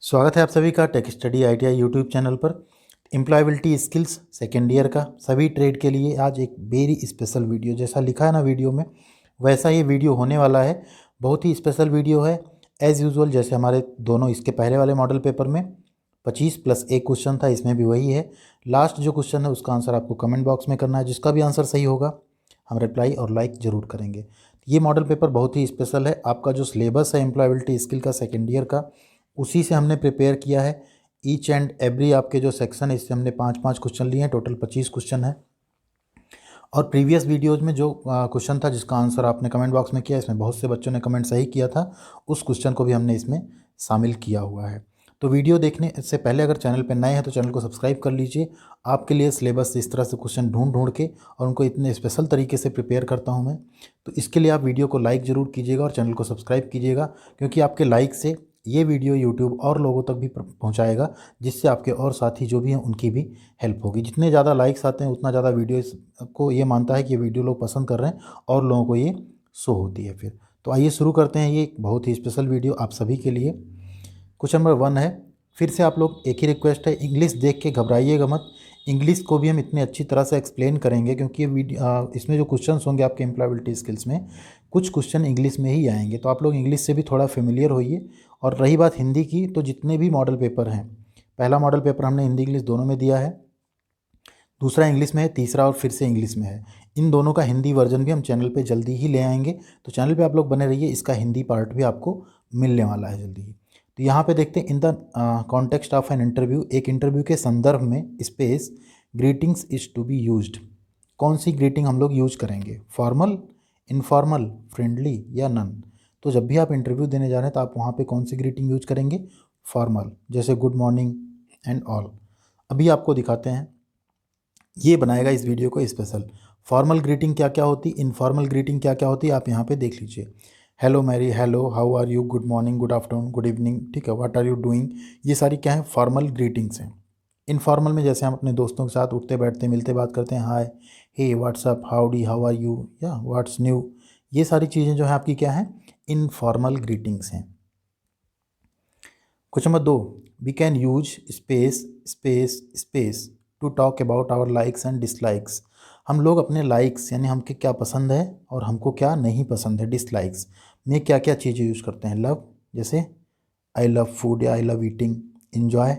स्वागत है आप सभी का tech study ITI YouTube channel पर। एम्प्लॉयबिलिटी स्किल्स सेकेंड ईयर का सभी ट्रेड के लिए आज एक वेरी स्पेशल वीडियो, जैसा लिखा है ना वीडियो में वैसा ये वीडियो होने वाला है। बहुत ही स्पेशल वीडियो है। एज़ यूजुअल जैसे हमारे दोनों इसके पहले वाले मॉडल पेपर में 25 + 1 क्वेश्चन था, इसमें भी वही है। लास्ट जो क्वेश्चन है उसका आंसर आपको कमेंट बॉक्स में करना है। जिसका भी आंसर सही होगा हम रिप्लाई और लाइक ज़रूर करेंगे। ये मॉडल पेपर बहुत ही स्पेशल है। आपका जो सिलेबस है एम्प्लॉयबिलिटी स्किल का सेकेंड ईयर का, उसी से हमने प्रिपेयर किया है। ईच एंड एवरी आपके जो सेक्शन है इससे हमने 5-5 क्वेश्चन लिए हैं, टोटल 25 क्वेश्चन है। और प्रीवियस वीडियोज़ में जो क्वेश्चन था जिसका आंसर आपने कमेंट बॉक्स में किया, इसमें बहुत से बच्चों ने कमेंट सही किया था, उस क्वेश्चन को भी हमने इसमें शामिल किया हुआ है। तो वीडियो देखने से पहले अगर चैनल पर नए हैं तो चैनल को सब्सक्राइब कर लीजिए। आपके लिए सिलेबस इस तरह से क्वेश्चन ढूंढ ढूंढ के और उनको इतने स्पेशल तरीके से प्रिपेयर करता हूं मैं। तो इसके लिए आप वीडियो को लाइक ज़रूर कीजिएगा और चैनल को सब्सक्राइब कीजिएगा, क्योंकि आपके लाइक से ये वीडियो यूट्यूब और लोगों तक भी पहुंचाएगा, जिससे आपके और साथी जो भी हैं उनकी भी हेल्प होगी। जितने ज़्यादा लाइक्स आते हैं उतना ज़्यादा वीडियो को ये मानता है कि ये वीडियो लोग पसंद कर रहे हैं और लोगों को ये शो होती है फिर। तो आइए शुरू करते हैं ये एक बहुत ही स्पेशल वीडियो आप सभी के लिए। क्वेश्चन नंबर 1 है। फिर से आप लोग एक ही रिक्वेस्ट है, इंग्लिश देख के घबराइएगा मत। इंग्लिश को भी हम इतने अच्छी तरह से एक्सप्लेन करेंगे, क्योंकि ये वीडियो इसमें जो क्वेश्चंस होंगे आपके एम्प्लॉयबिलिटी स्किल्स में, कुछ क्वेश्चन इंग्लिश में ही आएंगे। तो आप लोग इंग्लिश से भी थोड़ा फेमिलियर होइए। और रही बात हिंदी की, तो जितने भी मॉडल पेपर हैं, पहला मॉडल पेपर हमने हिंदी इंग्लिश दोनों में दिया है, दूसरा इंग्लिश में है, तीसरा और फिर से इंग्लिश में है। इन दोनों का हिंदी वर्जन भी हम चैनल पे जल्दी ही ले आएंगे। तो चैनल पे आप लोग बने रहिए, इसका हिंदी पार्ट भी आपको मिलने वाला है जल्दी ही। तो यहाँ पे देखते हैं, in the context of an interview, एक इंटरव्यू के संदर्भ में space greetings is to be used. कौन सी ग्रीटिंग हम लोग यूज करेंगे? फॉर्मल, इनफॉर्मल, फ्रेंडली या नन? तो जब भी आप इंटरव्यू देने जा रहे हैं तो आप वहाँ पे कौन सी ग्रीटिंग यूज करेंगे? फॉर्मल, जैसे गुड मॉर्निंग एंड ऑल। अभी आपको दिखाते हैं, ये बनाएगा इस वीडियो को स्पेशल। फॉर्मल ग्रीटिंग क्या क्या होती, इनफॉर्मल ग्रीटिंग क्या क्या होती है, आप यहाँ पे देख लीजिए। Hello Mary, hello, how are you, good morning, good afternoon, good evening, ठीक है, व्हाट आर यू डूइंग, ये सारी क्या है? फॉर्मल ग्रीटिंग्स हैं। इनफॉर्मल में जैसे हम अपने दोस्तों के साथ उठते बैठते मिलते बात करते हैं, hi, hey, what's up, howdy, how are you, या व्हाट्स न्यू, ये सारी चीज़ें जो है आपकी क्या है? इनफॉर्मल ग्रीटिंग्स हैं। Question number 2, we can use space space space to talk about our likes and dislikes. हम लोग अपने लाइक्स यानी हमके क्या पसंद है और हमको क्या नहीं पसंद है, डिसलाइक्स में क्या क्या चीज़ें यूज़ करते हैं। लव, जैसे आई लव फूड या I love eating. Enjoy,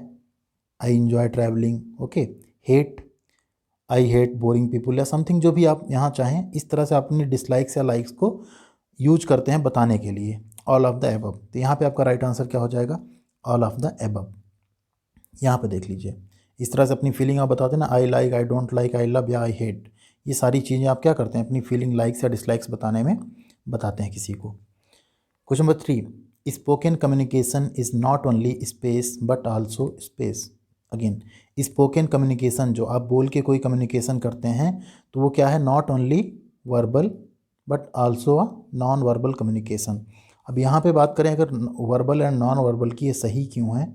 I enjoy travelling. Okay. Hate, I hate boring people, या समथिंग जो भी आप यहाँ चाहें, इस तरह से आप अपनी डिसलाइक्स या लाइक्स को यूज करते हैं बताने के लिए। ऑल ऑफ द एबव, तो यहाँ पे आपका राइट आंसर क्या हो जाएगा? All of the above. यहाँ पे देख लीजिए, इस तरह से अपनी फीलिंग आप बताते हैं ना, I like, I don't like, I love या आई हेट, ये सारी चीज़ें आप क्या करते हैं? अपनी फीलिंग, लाइक्स या डिसलाइक्स बताने में बताते हैं किसी को। Question number 3, spoken communication is not only space but also space. Again, spoken communication जो आप बोल के कोई कम्युनिकेशन करते हैं तो वो क्या है? Not only verbal but also a non verbal communication. अब यहाँ पे बात करें अगर वर्बल एंड नॉन वर्बल की, ये सही क्यों है?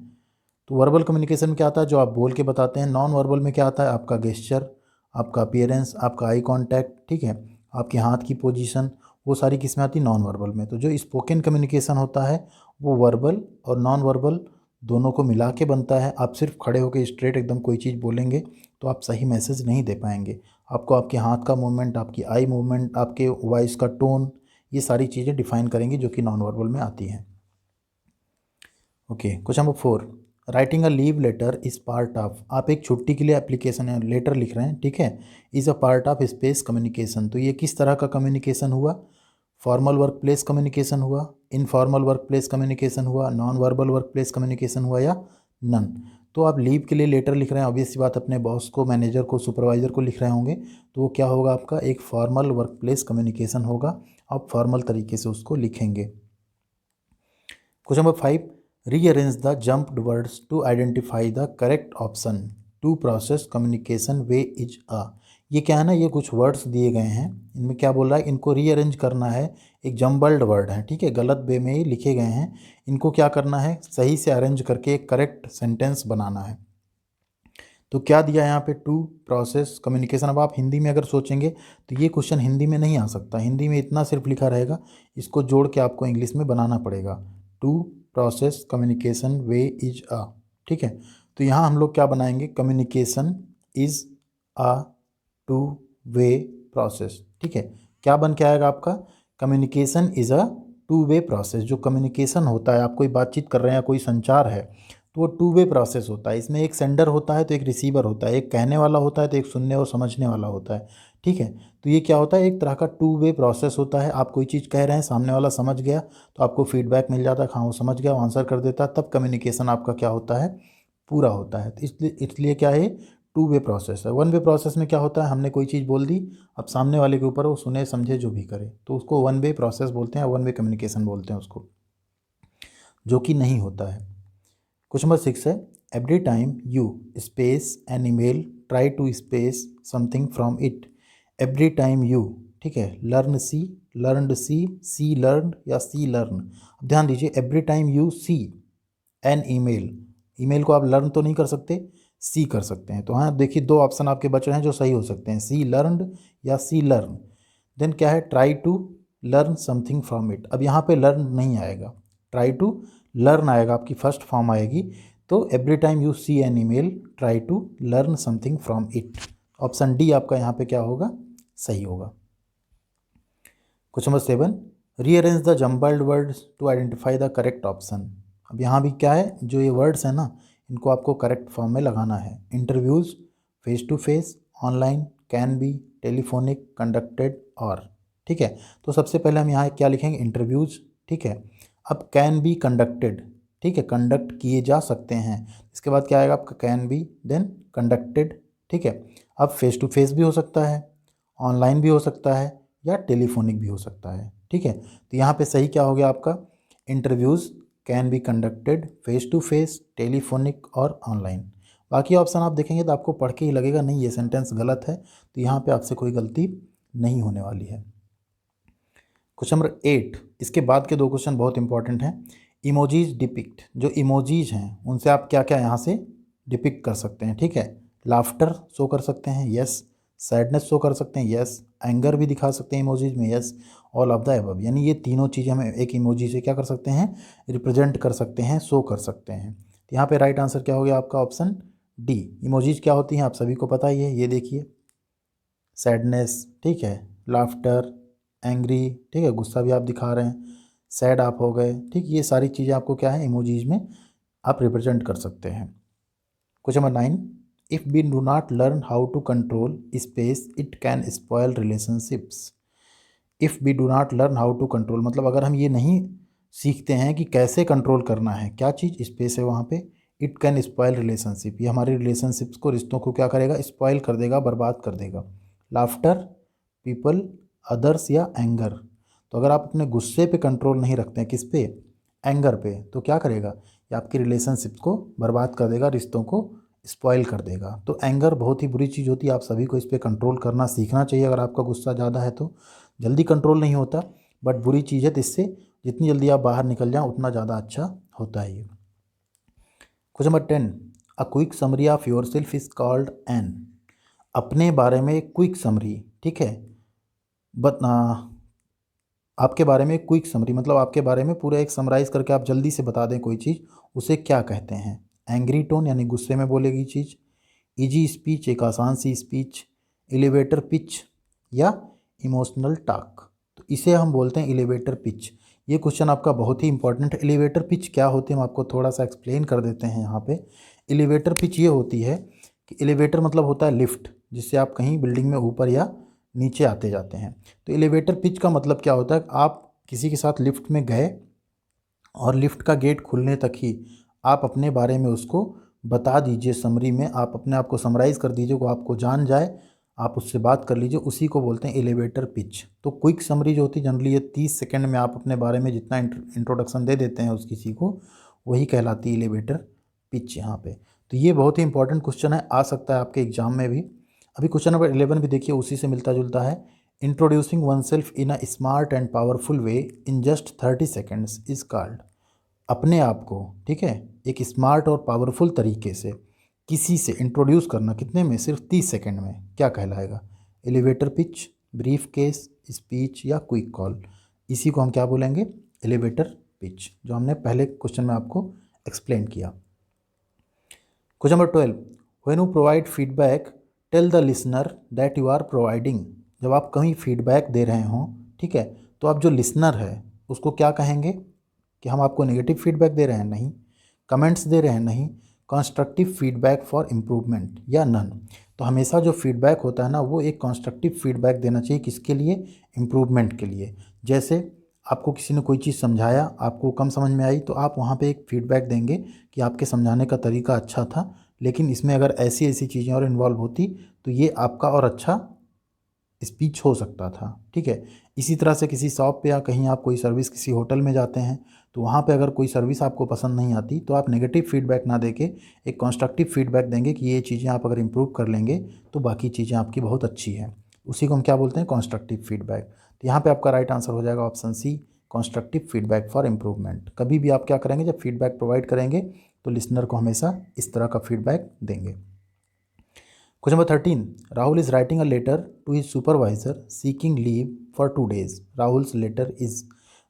तो वर्बल कम्युनिकेशन में क्या आता है? जो आप बोल के बताते हैं। नॉन वर्बल में क्या आता है? आपका गेस्चर, आपका अपीयरेंस, आपका आई कांटेक्ट, ठीक है, आपके हाथ की पोजीशन, वो सारी किस्में आती नॉन वर्बल में। तो जो स्पोकन कम्युनिकेशन होता है वो वर्बल और नॉन वर्बल दोनों को मिला के बनता है। आप सिर्फ खड़े होकर स्ट्रेट एकदम कोई चीज़ बोलेंगे तो आप सही मैसेज नहीं दे पाएंगे। आपको आपके हाथ का मूवमेंट, आपकी आई मूवमेंट, आपके वॉइस का टोन, ये सारी चीज़ें डिफाइन करेंगी जो कि नॉन वर्बल में आती हैं। Okay. Question number 4, writing a leave letter is part of. आप एक छुट्टी के लिए एप्लीकेशन है, लेटर लिख रहे हैं, ठीक है, is a part of space communication. तो ये किस तरह का कम्युनिकेशन हुआ? फॉर्मल वर्क प्लेस कम्युनिकेशन हुआ, इनफॉर्मल वर्क प्लेस कम्युनिकेशन हुआ, non verbal work place communication हुआ, या नन? तो आप लीव के लिए लेटर लिख रहे हैं, ऑब्वियस सी बात अपने बॉस को, मैनेजर को, सुपरवाइजर को लिख रहे होंगे, तो वो क्या होगा आपका? एक फॉर्मल वर्क प्लेस कम्युनिकेशन होगा। आप फॉर्मल तरीके से उसको लिखेंगे। Question number 5, rearrange the jumped words to identify the correct option to process communication way is a. ये क्या है ना, ये कुछ वर्ड्स दिए गए हैं, इनमें क्या बोल रहा है? इनको रीअरेंज करना है। एक जम्बल्ड वर्ड है, ठीक है, गलत वे में ही लिखे गए हैं, इनको क्या करना है? सही से अरेंज करके एक करेक्ट सेंटेंस बनाना है। तो क्या दिया है यहाँ पे? To process communication. अब आप हिंदी में अगर सोचेंगे तो ये क्वेश्चन हिंदी में नहीं आ सकता, हिंदी में इतना सिर्फ लिखा रहेगा, इसको जोड़ के आपको इंग्लिश में बनाना पड़ेगा। To process communication way is a, ठीक है। तो यहाँ हम लोग क्या बनाएंगे, communication is a two way process, ठीक है। क्या बन के आएगा आपका, communication is a two way process. जो कम्युनिकेशन होता है, आप कोई बातचीत कर रहे हैं या कोई संचार है, तो वो टू वे प्रोसेस होता है। इसमें एक सेंडर होता है तो एक रिसीवर होता है, एक कहने वाला होता है तो एक सुनने और समझने वाला होता है, ठीक है। तो ये क्या होता है, एक तरह का टू वे प्रोसेस होता है। आप कोई चीज़ कह रहे हैं, सामने वाला समझ गया तो आपको फीडबैक मिल जाता है, हाँ वो समझ गया, वो आंसर कर देता है, तब कम्युनिकेशन आपका क्या होता है, पूरा होता है। तो इसलिए क्या है, टू वे प्रोसेस है। वन वे प्रोसेस में क्या होता है, हमने कोई चीज़ बोल दी, अब सामने वाले के ऊपर वो सुने समझे जो भी करे, तो उसको वन वे प्रोसेस बोलते हैं, वन वे कम्युनिकेशन बोलते हैं उसको, जो कि नहीं होता है। क्वेश्चन नंबर 6 है, every time you space an email try to space something from it. Every time you, ठीक है, learn see, learned see learn या सी लर्न। अब ध्यान दीजिए, every time you see an email, email को आप learn तो नहीं कर सकते, सी कर सकते हैं। तो हाँ देखिए, दो ऑप्शन आपके बच रहे हैं जो सही हो सकते हैं, सी लर्नड या सी लर्न। देन क्या है, try to learn something from it. अब यहाँ पे लर्न नहीं आएगा, ट्राई टू लर्न आएगा, आपकी फर्स्ट फॉर्म आएगी। तो every time you see an email try to learn something from it. Option D आपका यहाँ पे क्या होगा, सही होगा। Question number 7, rearrange the jumbled words to identify the correct option. अब यहाँ भी क्या है, जो ये वर्ड्स हैं ना, इनको आपको करेक्ट फॉर्म में लगाना है। Interviews, face to face, online, can be, telephonic, conducted और, ठीक है। तो सबसे पहले हम यहाँ क्या लिखेंगे, इंटरव्यूज़, ठीक है। अब कैन बी कंडक्टेड, ठीक है, कंडक्ट किए जा सकते हैं। इसके बाद क्या आएगा आपका, कैन बी, देन कंडक्टेड, ठीक है। अब फेस टू फेस भी हो सकता है, ऑनलाइन भी हो सकता है, या टेलीफोनिक भी हो सकता है, ठीक है। तो यहाँ पे सही क्या हो गया आपका, interviews can be conducted, face to face, telephonic और ऑनलाइन। बाकी ऑप्शन आप देखेंगे तो आपको पढ़ के ही लगेगा नहीं ये सेंटेंस गलत है, तो यहाँ पे आपसे कोई गलती नहीं होने वाली है। क्वेश्चन नंबर 8, इसके बाद के दो क्वेश्चन बहुत इंपॉर्टेंट हैं। इमोजीज डिपिक्ट, जो इमोजीज हैं उनसे आप क्या क्या यहाँ से डिपिक्ट कर सकते हैं, ठीक है। लाफ्टर शो कर सकते हैं, यस। सैडनेस शो कर सकते हैं, यस। एंगर भी दिखा सकते हैं इमोजीज में, yes. All of the above, यानी ये तीनों चीज़ें हम एक इमोजी से क्या कर सकते हैं, रिप्रेजेंट कर सकते हैं, शो कर सकते हैं। तो यहाँ पे राइट आंसर क्या हो गया आपका, ऑप्शन डी। इमोजीज क्या होती हैं आप सभी को पता ही है, ये देखिए, सैडनेस, ठीक है, लाफ्टर, एंग्री, ठीक है, गुस्सा भी आप दिखा रहे हैं, सैड आप हो गए, ठीक, ये सारी चीज़ें आपको क्या है, इमोजीज में आप रिप्रेजेंट कर सकते हैं। Question number 9, if we do not learn how to control space it can spoil relationships. If we do not learn how to control, मतलब अगर हम ये नहीं सीखते हैं कि कैसे कंट्रोल करना है, क्या चीज़ स्पेस है वहाँ पे, इट कैन स्पॉयल रिलेशनशिप, ये हमारे रिलेशनशिप्स को, रिश्तों को क्या करेगा, स्पॉयल कर देगा, बर्बाद कर देगा। लाफ्टर, पीपल, अदर्स या एंगर। तो अगर आप अपने गुस्से पे कंट्रोल नहीं रखते हैं, किस पे, एंगर पे, तो क्या करेगा, ये आपकी रिलेशनशिप को बर्बाद कर देगा, रिश्तों को स्पॉइल कर देगा। तो एंगर बहुत ही बुरी चीज़ होती है, आप सभी को इस पर कंट्रोल करना सीखना चाहिए। अगर आपका गुस्सा ज़्यादा है तो जल्दी कंट्रोल नहीं होता, बट बुरी चीज़ है, तो इससे जितनी जल्दी आप बाहर निकल जाएं उतना ज़्यादा अच्छा होता है ये। Question number 10, a quick summary of your self is called an. अपने बारे में क्विक समरी, ठीक है, बट आपके बारे में क्विक समरी मतलब आपके बारे में पूरा एक समराइज़ करके आप जल्दी से बता दें कोई चीज़, उसे क्या कहते हैं। एंग्री टोन, यानी गुस्से में बोलेगी चीज़। इजी स्पीच, एक आसान सी स्पीच। एलिवेटर पिच या इमोशनल टॉक, तो इसे हम बोलते हैं एलिवेटर पिच। ये क्वेश्चन आपका बहुत ही इंपॉर्टेंट है। एलिवेटर पिच क्या होती है हम आपको थोड़ा सा एक्सप्लेन कर देते हैं यहाँ पे। एलिवेटर पिच ये होती है कि एलिवेटर मतलब होता है लिफ्ट, जिससे आप कहीं बिल्डिंग में ऊपर या नीचे आते जाते हैं। तो एलिवेटर पिच का मतलब क्या होता है, आप किसी के साथ लिफ्ट में गए और लिफ्ट का गेट खुलने तक ही आप अपने बारे में उसको बता दीजिए, समरी में आप अपने आप को समराइज़ कर दीजिए, वो आपको जान जाए, आप उससे बात कर लीजिए, उसी को बोलते हैं एलिवेटर पिच। तो क्विक समरी जो होती है जनरली ये 30 सेकंड में आप अपने बारे में जितना इंट्रोडक्शन दे देते हैं उस किसी को, वही कहलाती है एलिवेटर पिच यहाँ पे। तो ये बहुत ही इंपॉर्टेंट क्वेश्चन है, आ सकता है आपके एग्जाम में भी। अभी क्वेश्चन नंबर 11 भी देखिए, उसी से मिलता जुलता है। Introducing one self in a smart and powerful way in just 30 seconds is called. अपने आप को, ठीक है, एक स्मार्ट और पावरफुल तरीके से किसी से इंट्रोड्यूस करना कितने में, सिर्फ 30 सेकेंड में, क्या कहलाएगा। Elevator pitch, brief case, speech या क्विक कॉल, इसी को हम क्या बोलेंगे, एलिवेटर पिच, जो हमने पहले क्वेश्चन में आपको एक्सप्लेन किया। Question number 12, when you provide feedback tell the listener that you are providing. जब आप कहीं फीडबैक दे रहे हों, ठीक है, तो आप जो लिसनर है उसको क्या कहेंगे कि हम आपको नेगेटिव फीडबैक दे रहे हैं, नहीं। कमेंट्स दे रहे हैं, नहीं। कंस्ट्रक्टिव फीडबैक फॉर इम्प्रूवमेंट या नन। तो हमेशा जो फीडबैक होता है ना, वो एक कंस्ट्रक्टिव फीडबैक देना चाहिए, किसके लिए? इम्प्रूवमेंट के लिए। जैसे आपको किसी ने कोई चीज़ समझाया, आपको कम समझ में आई, तो आप वहाँ पे एक फीडबैक देंगे कि आपके समझाने का तरीका अच्छा था, लेकिन इसमें अगर ऐसी ऐसी चीज़ें और इन्वॉल्व होती तो ये आपका और अच्छा स्पीच हो सकता था, ठीक है। इसी तरह से किसी शॉप पे या कहीं आप कोई सर्विस किसी होटल में जाते हैं, तो वहाँ पे अगर कोई सर्विस आपको पसंद नहीं आती, तो आप नेगेटिव फीडबैक ना देके एक कंस्ट्रक्टिव फीडबैक देंगे कि ये चीज़ें आप अगर इम्प्रूव कर लेंगे तो बाकी चीज़ें आपकी बहुत अच्छी हैं। उसी को हम क्या बोलते हैं? Constructive feedback. तो यहाँ पर आपका राइट आंसर हो जाएगा option C, constructive feedback for improvement. कभी भी आप क्या करेंगे, जब फीडबैक प्रोवाइड करेंगे तो लिसनर को हमेशा इस तरह का फीडबैक देंगे। Question number 13, Rahul is writing a letter to his supervisor seeking leave for 2 days। Rahul's letter is,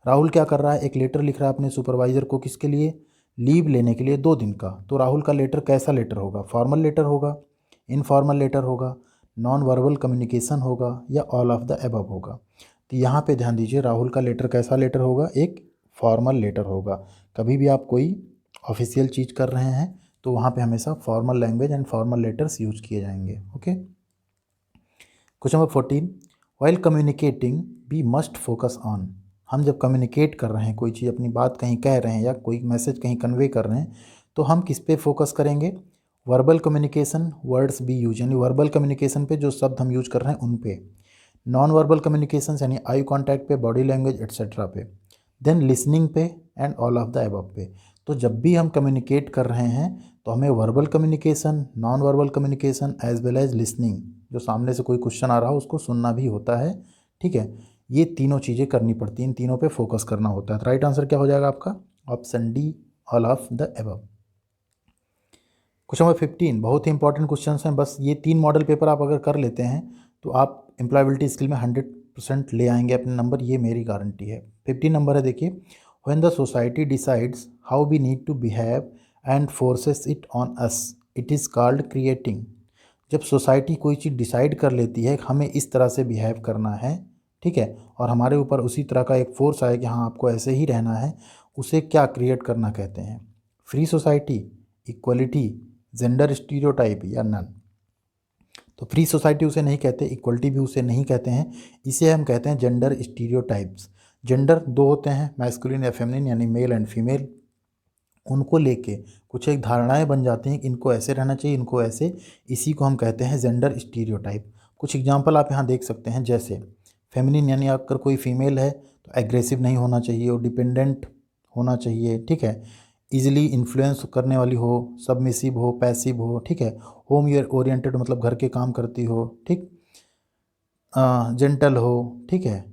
Rahul क्या कर रहा है? एक लेटर लिख रहा है अपने सुपरवाइजर को, किसके लिए? लीव लेने के लिए 2 दिन का। तो राहुल का लेटर कैसा लेटर होगा? फॉर्मल लेटर होगा, इनफॉर्मल लेटर होगा, नॉन वर्बल कम्युनिकेशन होगा, या ऑल ऑफ द एबव होगा? तो यहाँ पे ध्यान दीजिए, राहुल का लेटर कैसा लेटर होगा? एक फॉर्मल लेटर होगा। कभी भी आप कोई ऑफिशियल चीज़ कर रहे हैं तो वहाँ पे हमेशा formal language and formal letters use किए जाएंगे। Okay. Question number 14, while communicating we must focus on. हम जब कम्युनिकेट कर रहे हैं, कोई चीज़ अपनी बात कहीं कह रहे हैं या कोई मैसेज कहीं कन्वे कर रहे हैं, तो हम किस पे फोकस करेंगे? Verbal communication, words B use, यानी वर्बल कम्युनिकेशन पे जो शब्द हम यूज कर रहे हैं उन पे। नॉन वर्बल कम्युनिकेशन यानी आई कॉन्टैक्ट पे, बॉडी लैंग्वेज एट्सेट्रा पे। देन लिसनिंग पे and all of the above पे। तो जब भी हम कम्युनिकेट कर रहे हैं तो हमें verbal communication, non verbal communication as well as listening, जो सामने से कोई क्वेश्चन आ रहा हो उसको सुनना भी होता है, ठीक है। ये तीनों चीज़ें करनी पड़ती हैं, इन तीनों पे फोकस करना होता है। तो राइट आंसर क्या हो जाएगा आपका? Option D, all of the above. Question number 15, बहुत ही इंपॉर्टेंट क्वेश्चन हैं। बस ये 3 मॉडल पेपर आप अगर कर लेते हैं तो आप एम्प्लॉयबिलिटी स्किल में 100% ले आएंगे अपने नंबर, ये मेरी गारंटी है। 15 नंबर है, देखिए, when the society decides how we need to behave and forces it on us, it is called creating. जब सोसाइटी कोई चीज़ डिसाइड कर लेती है हमें इस तरह से बिहेव करना है, ठीक है, और हमारे ऊपर उसी तरह का एक फोर्स आए कि हाँ आपको ऐसे ही रहना है, उसे क्या क्रिएट करना कहते हैं? Free society, equality, gender stereotype या नन? तो फ्री सोसाइटी उसे नहीं कहते, इक्वलिटी भी उसे नहीं कहते हैं, इसे हम कहते हैं जेंडर स्टीरियोटाइप्स। जेंडर 2 होते हैं, मैस्कुलिन या फेमिनिन, यानी मेल एंड फीमेल। उनको लेके कुछ एक धारणाएं बन जाती हैं कि इनको ऐसे रहना चाहिए, इनको ऐसे, इसी को हम कहते हैं जेंडर स्टीरियोटाइप। कुछ एग्जांपल आप यहाँ देख सकते हैं, जैसे फेमिनिन यानी अगर कोई फीमेल है तो एग्रेसिव नहीं होना चाहिए, वो डिपेंडेंट होना चाहिए, ठीक है, इजीली इन्फ्लुएंस करने वाली हो, सबमिसिव हो, पैसिव हो, ठीक है, होम ओरिएंटेड मतलब घर के काम करती हो, ठीक, जेंटल हो, ठीक है,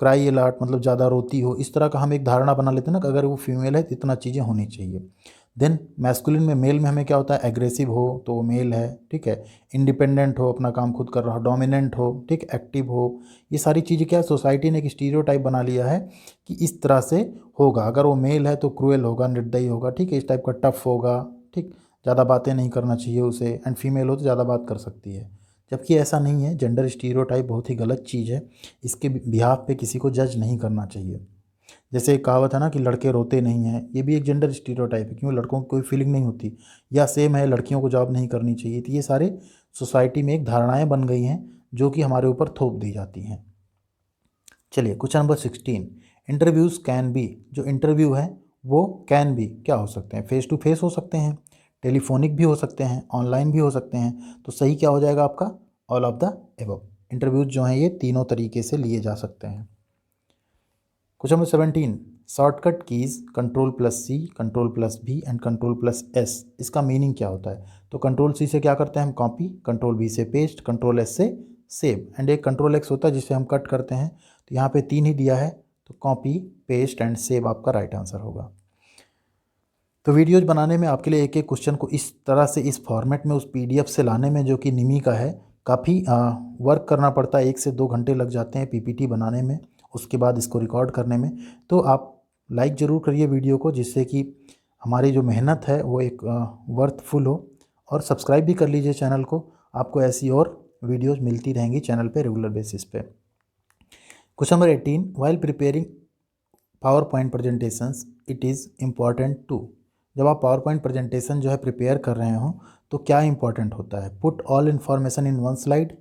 क्राई अलाट मतलब ज़्यादा रोती हो। इस तरह का हम एक धारणा बना लेते हैं ना कि अगर वो फीमेल है तो इतना चीज़ें होनी चाहिए। देन मैस्कुलिन में, मेल में हमें क्या होता है? एग्रेसिव हो तो वो मेल है, ठीक है, इंडिपेंडेंट हो, अपना काम खुद कर रहा हो, डोमिनेंट हो, ठीक, एक्टिव हो। ये सारी चीज़ें क्या, सोसाइटी ने एक स्टीरियोटाइप बना लिया है कि इस तरह से होगा। अगर वो मेल है तो क्रूएल होगा, निर्दयी होगा, ठीक है, इस टाइप का टफ होगा, ठीक, ज़्यादा बातें नहीं करना चाहिए उसे, एंड फीमेल हो तो ज़्यादा बात कर सकती है। जबकि ऐसा नहीं है, जेंडर स्टीरियोटाइप बहुत ही गलत चीज़ है, इसके बिहाफ पे किसी को जज नहीं करना चाहिए। जैसे एक कहावत है ना कि लड़के रोते नहीं हैं, ये भी एक जेंडर स्टीरियोटाइप है, क्योंकि लड़कों को कोई फीलिंग नहीं होती। या सेम है, लड़कियों को जॉब नहीं करनी चाहिए। तो ये सारे सोसाइटी में एक धारणाएं बन गई हैं जो कि हमारे ऊपर थोप दी जाती हैं। चलिए question number 16, interviews can B, जो इंटरव्यू है वो कैन बी क्या हो सकते हैं? फेस टू फेस हो सकते हैं, टेलीफोनिक भी हो सकते हैं, ऑनलाइन भी हो सकते हैं। तो सही क्या हो जाएगा आपका? All of the above. Interviews जो हैं ये तीनों तरीके से लिए जा सकते हैं। Question number 17, shortcut keys control, control and control, इसका मीनिंग क्या होता है? तो कंट्रोल+C से क्या करते हैं हम? कॉपी, कंट्रोल+V से पेस्ट, कंट्रोल+S से सेव, एंड एक कंट्रोल+X होता है जिससे हम कट करते हैं। तो यहाँ पे 3 ही दिया है, तो कॉपी, पेस्ट एंड सेव आपका राइट आंसर होगा। तो वीडियोज बनाने में आपके लिए एक एक क्वेश्चन को इस तरह से इस फॉर्मेट में उस PDF से लाने में, जो कि निमी का है, काफ़ी वर्क करना पड़ता है। 1 से 2 घंटे लग जाते हैं PPT बनाने में, उसके बाद इसको रिकॉर्ड करने में। तो आप लाइक ज़रूर करिए वीडियो को, जिससे कि हमारी जो मेहनत है वो एक वर्थफुल हो। और सब्सक्राइब भी कर लीजिए चैनल को, आपको ऐसी और वीडियोस मिलती रहेंगी चैनल पे रेगुलर बेसिस पे। Question number 18, while preparing power point presentations it is important to. जब आप पावर पॉइंट प्रेजेंटेशन जो है प्रिपेयर कर रहे हो तो क्या इंपॉर्टेंट होता है? Put all information in one slide.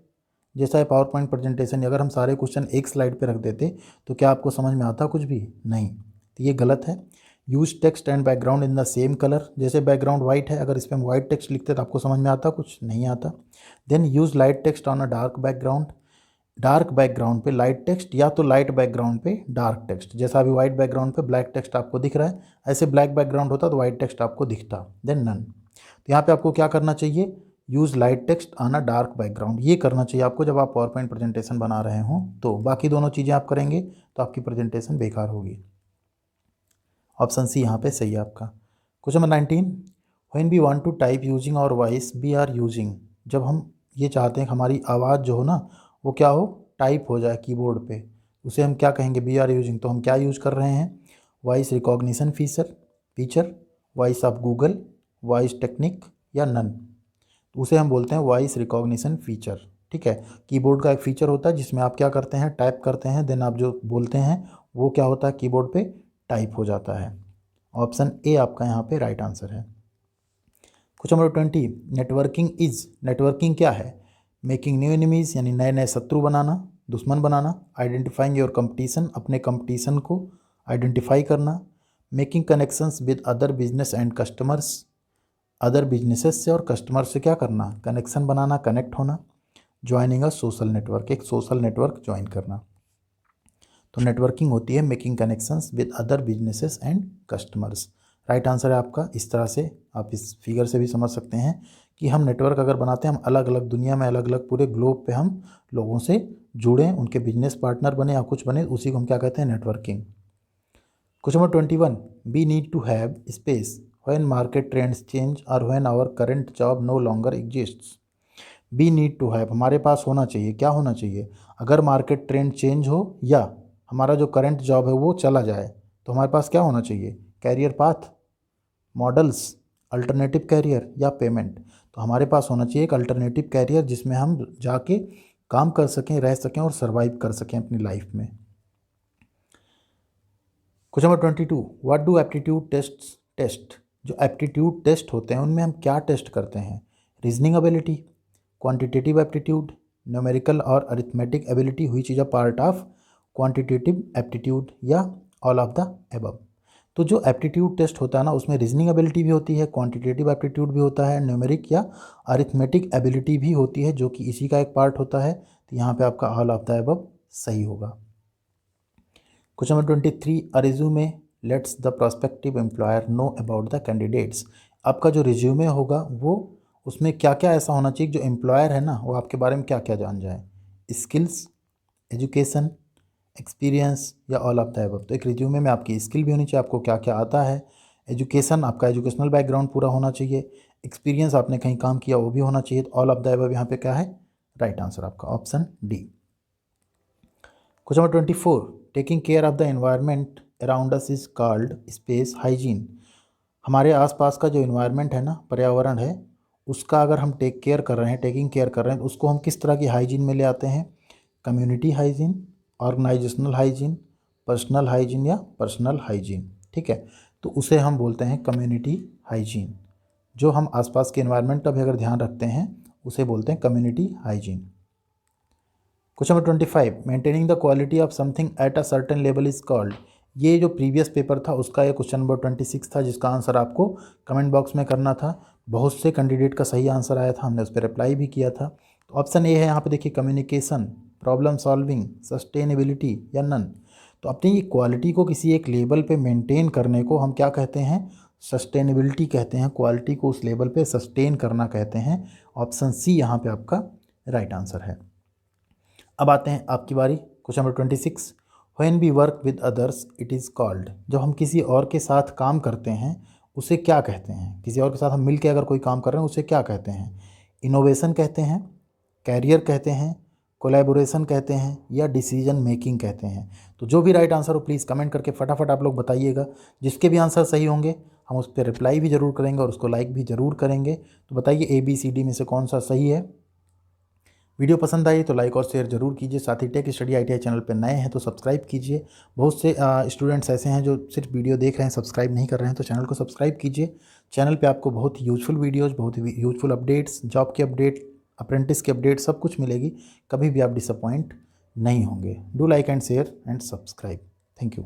जैसा है पावर पॉइंट प्रेजेंटेशन, अगर हम सारे क्वेश्चन एक स्लाइड पे रख देते तो क्या आपको समझ में आता कुछ भी? नहीं, तो ये गलत है। Use text and background in the same colour. जैसे बैकग्राउंड वाइट है, अगर इस पर हम वाइट टेक्स्ट लिखते तो आपको समझ में आता कुछ? नहीं आता। Then use light text on a dark background. Dark background पे लाइट टेक्स्ट या तो लाइट बैकग्राउंड पे डार्क टेक्स्ट। जैसा अभी वाइट बैकग्राउंड पे ब्लैक टेक्स्ट आपको दिख रहा है, ऐसे ब्लैक बैकग्राउंड होता तो वाइट टेक्स्ट आपको दिखता। Then none. तो यहाँ पे आपको क्या करना चाहिए? Use light text on a dark background, ये करना चाहिए आपको जब आप पावर पॉइंट प्रेजेंटेशन बना रहे हों। तो बाकी दोनों चीज़ें आप करेंगे तो आपकी प्रेजेंटेशन बेकार होगी। ऑप्शन सी यहाँ पे सही है आपका। Question number 19, when we want to type using our voice we are using. जब हम ये चाहते हैं कि हमारी आवाज़ जो हो ना वो क्या हो, टाइप हो जाए कीबोर्ड पे, उसे हम क्या कहेंगे? We are using. तो हम क्या यूज़ कर रहे हैं? Voice recognition feature, voice of Google, voice technique या नन। तो उसे हम बोलते हैं वॉइस रिकॉग्निशन फीचर। ठीक है, कीबोर्ड का एक फीचर होता है जिसमें आप क्या करते हैं? टाइप करते हैं, देन आप जो बोलते हैं वो क्या होता है? कीबोर्ड पे टाइप हो जाता है। ऑप्शन ए आपका यहाँ पे राइट आंसर है। क्वेश्चन नंबर 20, नेटवर्किंग क्या है? मेकिंग न्यू एनिमीज, यानी नए नए शत्रु बनाना, दुश्मन बनाना। आइडेंटिफाइंग योर कंपटीशन, अपने कंपटीशन को आइडेंटिफाई करना। Making connections with other business and customers, other businesses से और कस्टमर से क्या करना? कनेक्शन बनाना, कनेक्ट होना। ज्वाइनिंग अ सोशल नेटवर्क, एक सोशल नेटवर्क ज्वाइन करना। तो नेटवर्किंग होती है making connections with other businesses and customers. Right answer है आपका। इस तरह से आप इस फिगर से भी समझ सकते हैं कि हम नेटवर्क अगर बनाते हैं, हम अलग अलग दुनिया में, अलग अलग पूरे ग्लोब पे हम लोगों से जुड़ें, उनके बिजनेस पार्टनर बने या कुछ बने, उसी को हम क्या कहते हैं? Networking. Question number 21, we need to have space when market trends change और when our current job no longer exists. We need to have, हमारे पास होना चाहिए। क्या होना चाहिए? अगर मार्केट ट्रेंड चेंज हो या हमारा जो करंट जॉब है वो चला जाए तो हमारे पास क्या होना चाहिए? Career path, models, alternative career या पेमेंट। तो हमारे पास होना चाहिए एक अल्टरनेटिव कैरियर जिसमें हम जाके काम कर सकें, रह सकें और सर्वाइव कर सकें अपनी लाइफ में। Question number 22, what do aptitude test. जो एप्टीट्यूड टेस्ट होते हैं उनमें हम क्या टेस्ट करते हैं? Reasoning ability, quantitative aptitude, numerical और arithmetic ability, which is a part of quantitative aptitude या ऑल ऑफ द एबव। तो जो एप्टीट्यूड टेस्ट होता है ना उसमें रीजनिंग एबिलिटी भी होती है, क्वांटिटेटिव एप्टीट्यूड भी होता है, न्यूमेरिक या अरिथमेटिक एबिलिटी भी होती है जो कि इसी का एक पार्ट होता है। तो यहाँ पे आपका ऑल ऑफ द एबव सही होगा। Question number 23, a resume let's the prospective employer know about the candidates. आपका जो रिज्यूमे होगा वो उसमें क्या क्या ऐसा होना चाहिए जो एम्प्लॉयर है ना वो आपके बारे में क्या क्या जान जाए? स्किल्स, एजुकेशन, एक्सपीरियंस या ऑल ऑफ द अबव। तो एक रिज्यूमे में आपकी स्किल भी होनी चाहिए, आपको क्या क्या आता है। एजुकेशन, आपका एजुकेशनल बैकग्राउंड पूरा होना चाहिए। एक्सपीरियंस, आपने कहीं काम किया वो भी होना चाहिए। तो ऑल ऑफ द अबव यहाँ पे क्या है? राइट आंसर आपका option D. Question number 24, taking care of the environment around us is called space hygiene. हमारे आसपास का जो एनवायरनमेंट है ना, पर्यावरण है, उसका अगर हम टेकिंग केयर कर रहे हैं तो उसको हम किस तरह की हाइजीन में ले आते हैं? Community hygiene, organisational hygiene, personal hygiene या पर्सनल हाइजीन। ठीक है, तो उसे हम बोलते हैं कम्युनिटी हाइजीन। जो हम आसपास के एनवायरनमेंट का भी अगर ध्यान रखते हैं उसे बोलते हैं community hygiene. Question number 25, maintaining the quality of something at a certain level is called. ये जो प्रीवियस पेपर था उसका ये क्वेश्चन नंबर 26 था जिसका आंसर आपको कमेंट बॉक्स में करना था। बहुत से कैंडिडेट का सही आंसर आया था, हमने उस पर रिप्लाई भी किया था। तो ऑप्शन ए है यहाँ पे देखिए, कम्युनिकेशन, प्रॉब्लम सॉल्विंग, सस्टेनेबिलिटी या नन। तो अपनी ये क्वालिटी को किसी एक लेवल पे मेंटेन करने को हम क्या कहते हैं? सस्टेनेबिलिटी कहते हैं। क्वालिटी को उस लेवल पे सस्टेन करना कहते हैं। ऑप्शन सी यहाँ पे आपका राइट आंसर है। अब आते हैं आपकी बारी। Question number 26, when we work with others it is called. जब हम किसी और के साथ काम करते हैं उसे क्या कहते हैं? किसी और के साथ हम मिलकर अगर कोई काम कर रहे हैं उसे क्या कहते हैं? इनोवेशन कहते हैं, कैरियर कहते हैं, कोलैबोरेशन कहते हैं या डिसीजन मेकिंग कहते हैं। तो जो भी राइट आंसर हो प्लीज़ कमेंट करके फटाफट आप लोग बताइएगा। जिसके भी आंसर सही होंगे हम उस पर रिप्लाई भी ज़रूर करेंगे और उसको लाइक भी ज़रूर करेंगे। तो बताइए ABCD में से कौन सा सही है। वीडियो पसंद आई तो लाइक और शेयर जरूर कीजिए। साथ ही टेक स्टडी ITI चैनल पर नए हैं तो सब्सक्राइब कीजिए। बहुत से स्टूडेंट्स ऐसे हैं जो सिर्फ वीडियो देख रहे हैं, सब्सक्राइब नहीं कर रहे हैं, तो चैनल को सब्सक्राइब कीजिए। चैनल पे आपको बहुत ही यूजफुल वीडियोज़, बहुत ही यूजफुल अपडेट्स, जॉब के अपडेट, अप्रेंटिस के अपडेट सब कुछ मिलेगी। कभी भी आप डिसअपॉइंट नहीं होंगे। Do like and share and subscribe. Thank you.